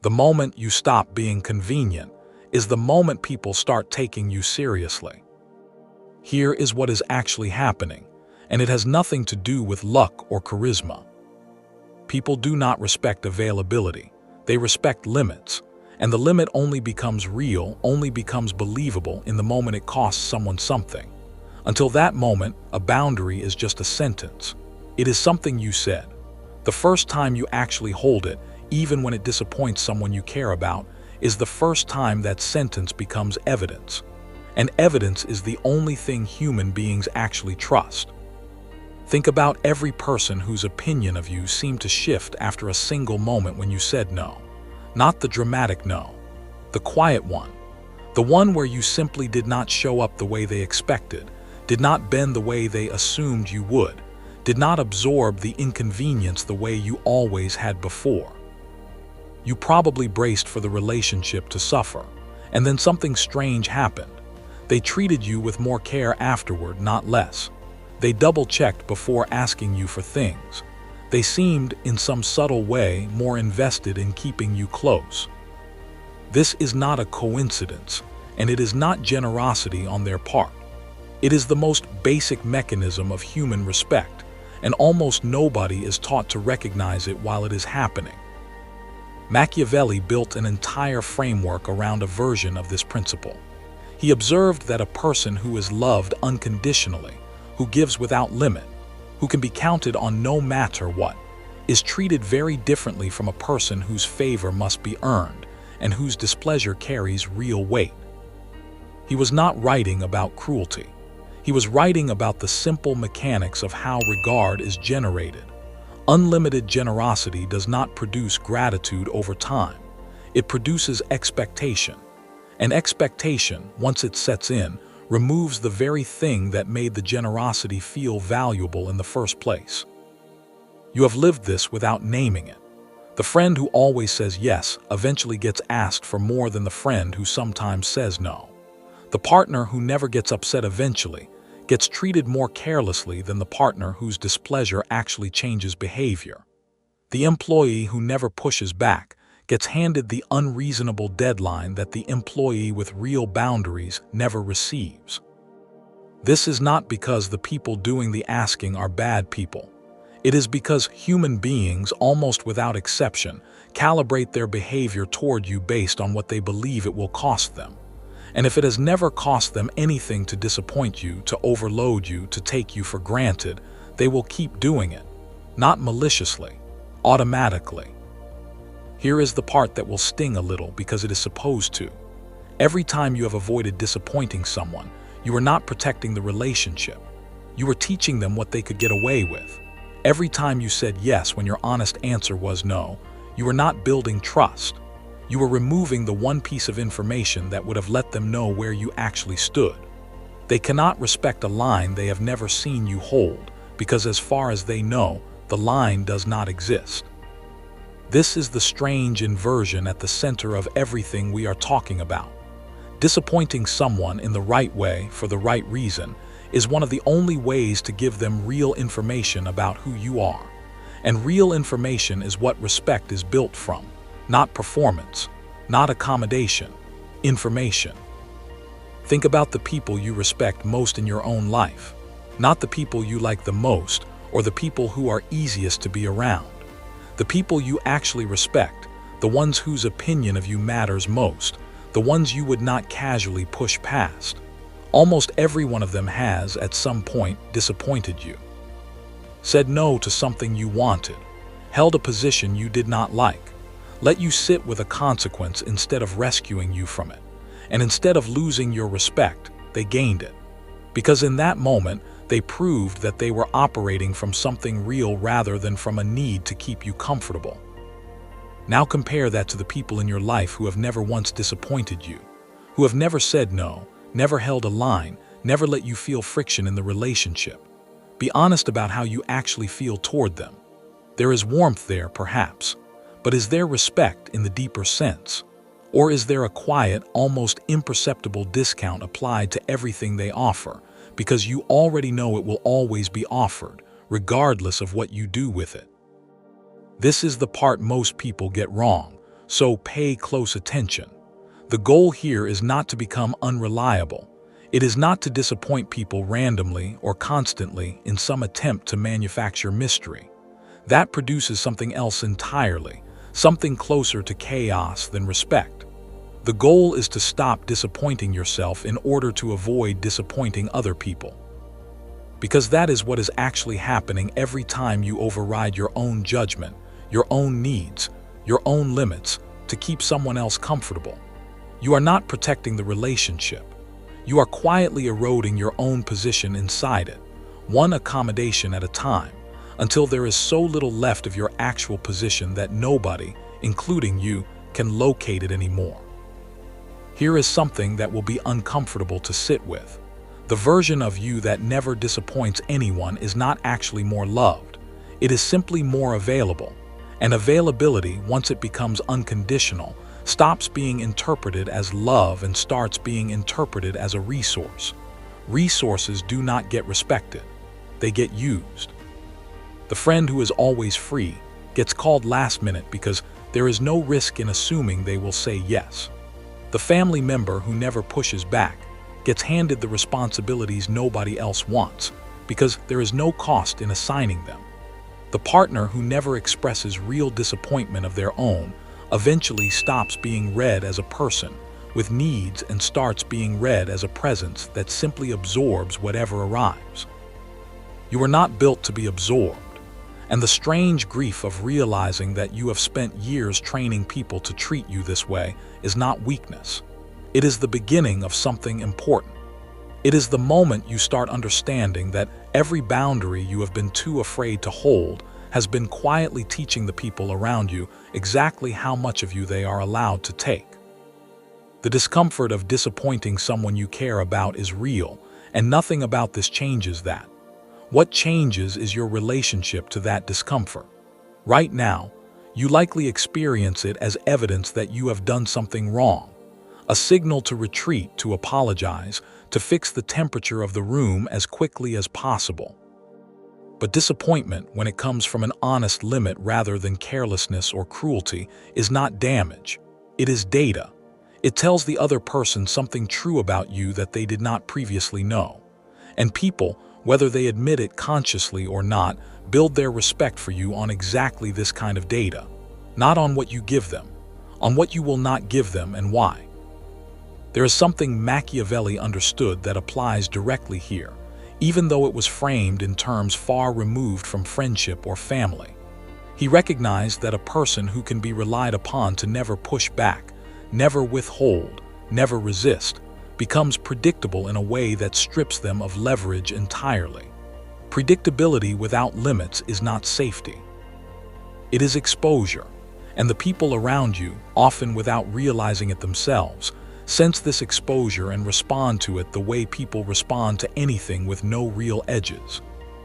The moment you stop being convenient is the moment people start taking you seriously. Here is what is actually happening, and it has nothing to do with luck or charisma. People do not respect availability. They respect limits, and the limit only becomes real, only becomes believable in the moment it costs someone something. Until that moment, a boundary is just a sentence. It is something you said. The first time you actually hold it, even when it disappoints someone you care about, is the first time that sentence becomes evidence. And evidence is the only thing human beings actually trust. Think about every person whose opinion of you seemed to shift after a single moment when you said no. Not the dramatic no, the quiet one. The one where you simply did not show up the way they expected, did not bend the way they assumed you would, did not absorb the inconvenience the way you always had before. You probably braced for the relationship to suffer, and then something strange happened. They treated you with more care afterward, not less. They double-checked before asking you for things. They seemed, in some subtle way, more invested in keeping you close. This is not a coincidence, and it is not generosity on their part. It is the most basic mechanism of human respect, and almost nobody is taught to recognize it while it is happening. Machiavelli built an entire framework around a version of this principle. He observed that a person who is loved unconditionally, who gives without limit, who can be counted on no matter what, is treated very differently from a person whose favor must be earned and whose displeasure carries real weight. He was not writing about cruelty. He was writing about the simple mechanics of how regard is generated. Unlimited generosity does not produce gratitude over time. It produces expectation. And expectation, once it sets in, removes the very thing that made the generosity feel valuable in the first place. You have lived this without naming it. The friend who always says yes eventually gets asked for more than the friend who sometimes says no. The partner who never gets upset eventually gets treated more carelessly than the partner whose displeasure actually changes behavior. The employee who never pushes back gets handed the unreasonable deadline that the employee with real boundaries never receives. This is not because the people doing the asking are bad people. It is because human beings, almost without exception, calibrate their behavior toward you based on what they believe it will cost them. And if it has never cost them anything to disappoint you, to overload you, to take you for granted, they will keep doing it. Not maliciously, automatically. Here is the part that will sting a little because it is supposed to. Every time you have avoided disappointing someone, you are not protecting the relationship. You are teaching them what they could get away with. Every time you said yes when your honest answer was no, you are not building trust. You are removing the one piece of information that would have let them know where you actually stood. They cannot respect a line they have never seen you hold, because as far as they know, the line does not exist. This is the strange inversion at the center of everything we are talking about. Disappointing someone in the right way for the right reason is one of the only ways to give them real information about who you are. And real information is what respect is built from, not performance, not accommodation, information. Think about the people you respect most in your own life, not the people you like the most or the people who are easiest to be around. The people you actually respect, the ones whose opinion of you matters most, the ones you would not casually push past. Almost every one of them has, at some point, disappointed you. Said no to something you wanted, held a position you did not like, let you sit with a consequence instead of rescuing you from it. And instead of losing your respect, they gained it. Because in that moment, they proved that they were operating from something real rather than from a need to keep you comfortable. Now compare that to the people in your life who have never once disappointed you, who have never said no, never held a line, never let you feel friction in the relationship. Be honest about how you actually feel toward them. There is warmth there, perhaps, but is there respect in the deeper sense? Or is there a quiet, almost imperceptible discount applied to everything they offer, because you already know it will always be offered, regardless of what you do with it? This is the part most people get wrong. So pay close attention. The goal here is not to become unreliable. It is not to disappoint people randomly or constantly in some attempt to manufacture mystery. That produces something else entirely, something closer to chaos than respect. The goal is to stop disappointing yourself in order to avoid disappointing other people. Because that is what is actually happening every time you override your own judgment, your own needs, your own limits to keep someone else comfortable. You are not protecting the relationship. You are quietly eroding your own position inside it, one accommodation at a time, until there is so little left of your actual position that nobody, including you, can locate it anymore. Here is something that will be uncomfortable to sit with. The version of you that never disappoints anyone is not actually more loved. It is simply more available. And availability, once it becomes unconditional, stops being interpreted as love and starts being interpreted as a resource. Resources do not get respected. They get used. The friend who is always free gets called last minute because there is no risk in assuming they will say yes. The family member who never pushes back gets handed the responsibilities nobody else wants because there is no cost in assigning them. The partner who never expresses real disappointment of their own eventually stops being read as a person with needs and starts being read as a presence that simply absorbs whatever arrives. You are not built to be absorbed, and the strange grief of realizing that you have spent years training people to treat you this way is not weakness. It is the beginning of something important. It is the moment you start understanding that every boundary you have been too afraid to hold has been quietly teaching the people around you exactly how much of you they are allowed to take. The discomfort of disappointing someone you care about is real, and nothing about this changes that. What changes is your relationship to that discomfort. Right now, you likely experience it as evidence that you have done something wrong, a signal to retreat, to apologize, to fix the temperature of the room as quickly as possible. But disappointment, when it comes from an honest limit rather than carelessness or cruelty, is not damage. It is data. It tells the other person something true about you that they did not previously know. And people, whether they admit it consciously or not, build their respect for you on exactly this kind of data. Not on what you give them, on what you will not give them and why. There is something Machiavelli understood that applies directly here, even though it was framed in terms far removed from friendship or family. He recognized that a person who can be relied upon to never push back, never withhold, never resist, becomes predictable in a way that strips them of leverage entirely. Predictability without limits is not safety. It is exposure, and the people around you, often without realizing it themselves, sense this exposure and respond to it the way people respond to anything with no real edges.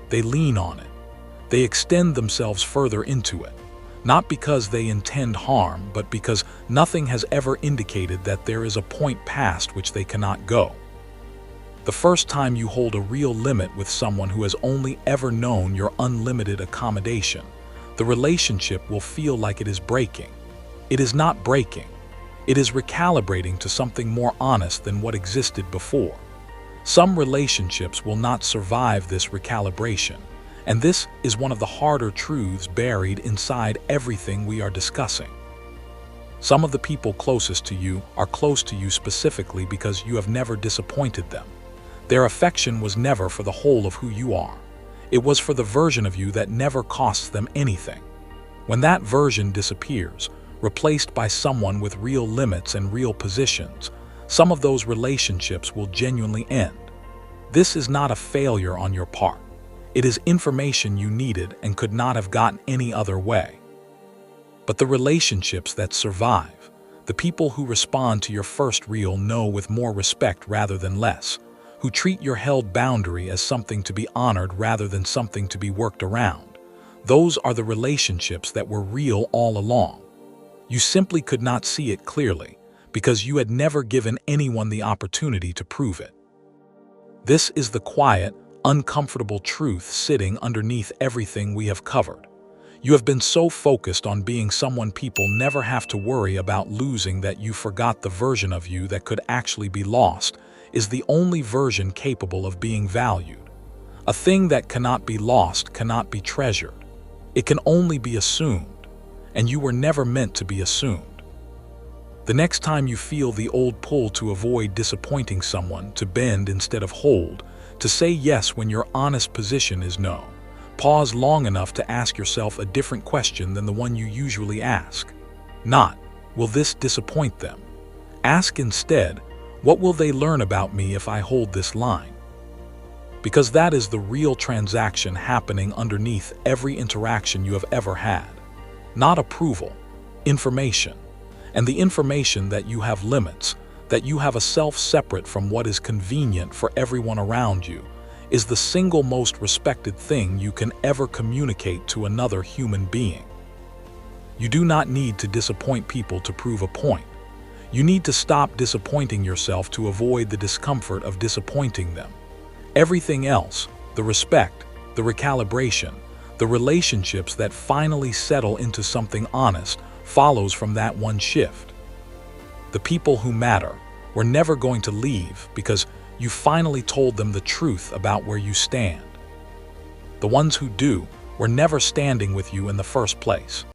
They lean on it. They extend themselves further into it, not because they intend harm, but because nothing has ever indicated that there is a point past which they cannot go. The first time you hold a real limit with someone who has only ever known your unlimited accommodation, the relationship will feel like it is breaking. It is not breaking. It is recalibrating to something more honest than what existed before. Some relationships will not survive this recalibration, and this is one of the harder truths buried inside everything we are discussing. Some of the people closest to you are close to you specifically because you have never disappointed them. Their affection was never for the whole of who you are. It was for the version of you that never costs them anything. When that version disappears, replaced by someone with real limits and real positions, some of those relationships will genuinely end. This is not a failure on your part. It is information you needed and could not have gotten any other way. But the relationships that survive, the people who respond to your first real no with more respect rather than less, who treat your held boundary as something to be honored rather than something to be worked around, those are the relationships that were real all along. You simply could not see it clearly because you had never given anyone the opportunity to prove it. This is the quiet, uncomfortable truth sitting underneath everything we have covered. You have been so focused on being someone people never have to worry about losing that you forgot the version of you that could actually be lost is the only version capable of being valued. A thing that cannot be lost cannot be treasured. It can only be assumed, and you were never meant to be assumed. The next time you feel the old pull to avoid disappointing someone, to bend instead of hold, to say yes when your honest position is no, pause long enough to ask yourself a different question than the one you usually ask. Not, will this disappoint them? Ask instead, what will they learn about me if I hold this line? Because that is the real transaction happening underneath every interaction you have ever had. Not approval, information. And the information that you have limits, that you have a self separate from what is convenient for everyone around you, is the single most respected thing you can ever communicate to another human being. You do not need to disappoint people to prove a point. You need to stop disappointing yourself to avoid the discomfort of disappointing them. Everything else, the respect, the recalibration, the relationships that finally settle into something honest, follows from that one shift. The people who matter were never going to leave because you finally told them the truth about where you stand. The ones who do were never standing with you in the first place.